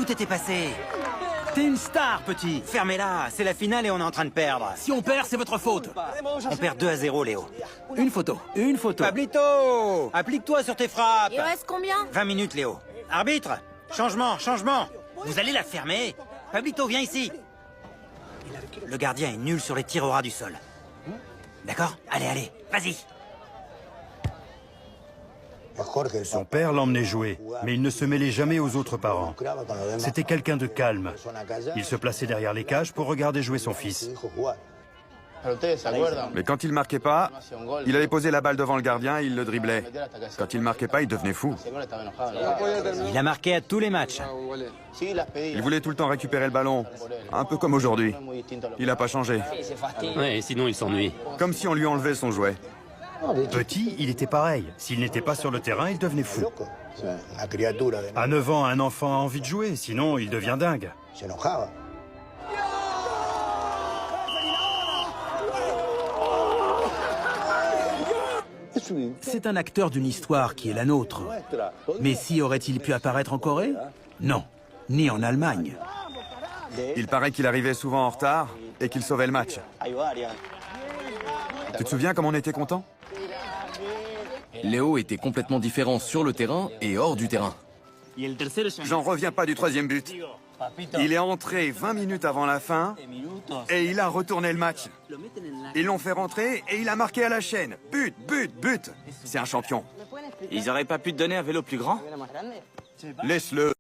où t'étais passé? T'es une star, petit. Fermez-la, c'est la finale et on est en train de perdre. Si on perd, c'est votre faute. On perd 2-0, Léo. Une photo, une photo. Pablito, applique-toi sur tes frappes. Il reste combien? 20 minutes, Léo. Arbitre, changement, changement. Vous allez la fermer. Pablito, viens ici. Le gardien est nul sur les tirs au ras du sol. D'accord? Allez, allez, vas-y. Son père l'emmenait jouer, mais il ne se mêlait jamais aux autres parents. C'était quelqu'un de calme. Il se plaçait derrière les cages pour regarder jouer son fils. Mais quand il marquait pas, il allait poser la balle devant le gardien et il le driblait. Quand il marquait pas, il devenait fou. Il a marqué à tous les matchs. Il voulait tout le temps récupérer le ballon, un peu comme aujourd'hui. Il n'a pas changé. Ouais, sinon il s'ennuie. Comme si on lui enlevait son jouet. Petit, il était pareil. S'il n'était pas sur le terrain, il devenait fou. À 9 ans, un enfant a envie de jouer, sinon il devient dingue. C'est un acteur d'une histoire qui est la nôtre. Messi aurait-il pu apparaître en Corée? Non, ni en Allemagne. Il paraît qu'il arrivait souvent en retard et qu'il sauvait le match. Tu te souviens comme on était content? Léo était complètement différent sur le terrain et hors du terrain. J'en reviens pas du troisième but. Il est entré 20 minutes avant la fin et il a retourné le match. Ils l'ont fait rentrer et il a marqué à la chaîne. But, but, but. C'est un champion. Ils auraient pas pu te donner un vélo plus grand? Laisse-le.